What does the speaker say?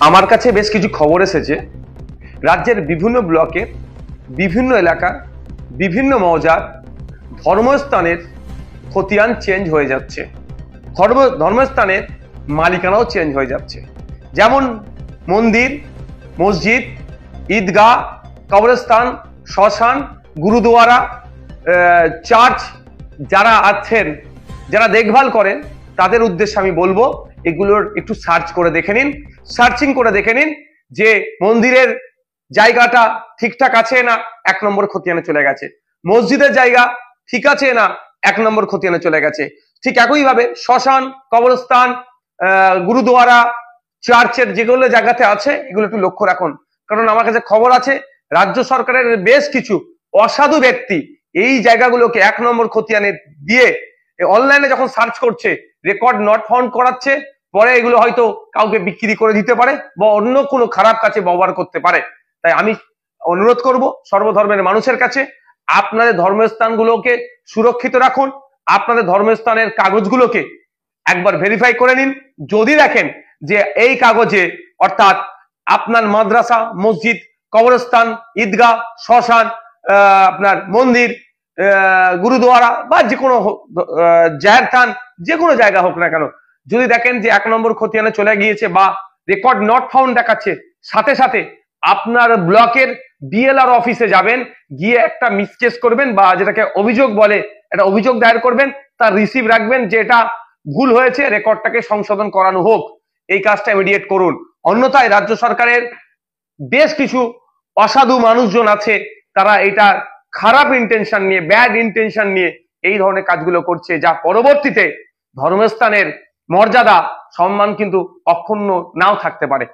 আমার কাছে বেশ কিছু খবর এসেছে রাজ্যের বিভিন্ন ব্লকের বিভিন্ন এলাকার বিভিন্ন মৌজার ধর্মস্থানের খতিয়ান চেঞ্জ হয়ে যাচ্ছে, ধর্মস্থানের মালিকানাও চেঞ্জ হয়ে যাচ্ছে। যেমন মন্দির, মসজিদ, ঈদগাহ, কবরস্থান, শ্মশান, গুরুদুয়ারা, চার্চ যারা আছেন, যারা দেখভাল করেন, তাদের উদ্দেশ্যে আমি বলবো এগুলোর একটু সার্চ করে দেখে নিন, সার্চিং করে দেখে নিন যে মন্দিরের জায়গাটা ঠিকঠাক আছে না 1 নম্বর খতিয়ানে চলে গেছে, মসজিদের জায়গা ঠিক আছে না 1 নম্বর খতিয়ানে চলে গেছে। ঠিক একইভাবে শ্মশান, কবরস্থান, গুরুদুয়ারা, চার্চের যেগুলো জায়গাতে আছে এগুলো একটু লক্ষ্য রাখুন। কারণ আমার কাছে খবর আছে রাজ্য সরকারের বেশ কিছু অসাধু ব্যক্তি এই জায়গাগুলোকে 1 নম্বর খতিয়ানে দিয়ে অনলাইনে যখন সার্চ করছে রেকর্ড নট ফাউন্ড করাচ্ছে, পরে এগুলো হয়তো কাউকে বিক্রি করে দিতে পারে বা অন্য কোনো খারাপ কাজে ব্যবহার করতে পারে। তাই আমি অনুরোধ করব সর্বধর্মের মানুষের কাছে, আপনাদের ধর্মস্থানগুলোকে সুরক্ষিত রাখুন, আপনাদের ধর্মস্থানের কাগজগুলোকে একবার ভেরিফাই করে নিন। যদি দেখেন যে এই কাগজে অর্থাৎ আপনার মাদ্রাসা, মসজিদ, কবরস্থান, ঈদগাহ, শ্মশান, আপনার মন্দির, গুরুদুয়ারা বা যে কোনো জাহের স্থান, যে কোনো জায়গা হোক না কেন, যদি দেখেন যে 1 নম্বর খতিয়ানে চলে গিয়েছে বা রেকর্ড নট ফাউন্ড দেখাচ্ছে, সাথে সাথে আপনার ব্লকের বিএলআর অফিসে যাবেন, গিয়ে একটা মিসকেস করবেন বা যেটাকে অভিযোগ বলে একটা অভিযোগ দায়ের করবেন, তার রিসিভ রাখবেন যে এটা ভুল হয়েছে, রেকর্ডটাকে সংশোধন করানো হোক। এই কাজটা ইমিডিয়েট করুন। অন্যথায় রাজ্য সরকারের বেশ কিছু অসাধু মানুষজন আছে, তারা এটা খারাপ ইন্টেনশন নিয়ে, ব্যাড ইন্টেনশন নিয়ে এই ধরনের কাজগুলো করছে, যা পরবর্তীতে ধর্মস্থানের মর্যাদা, সম্মান কিন্তু অক্ষুণ্ণ নাও থাকতে পারে।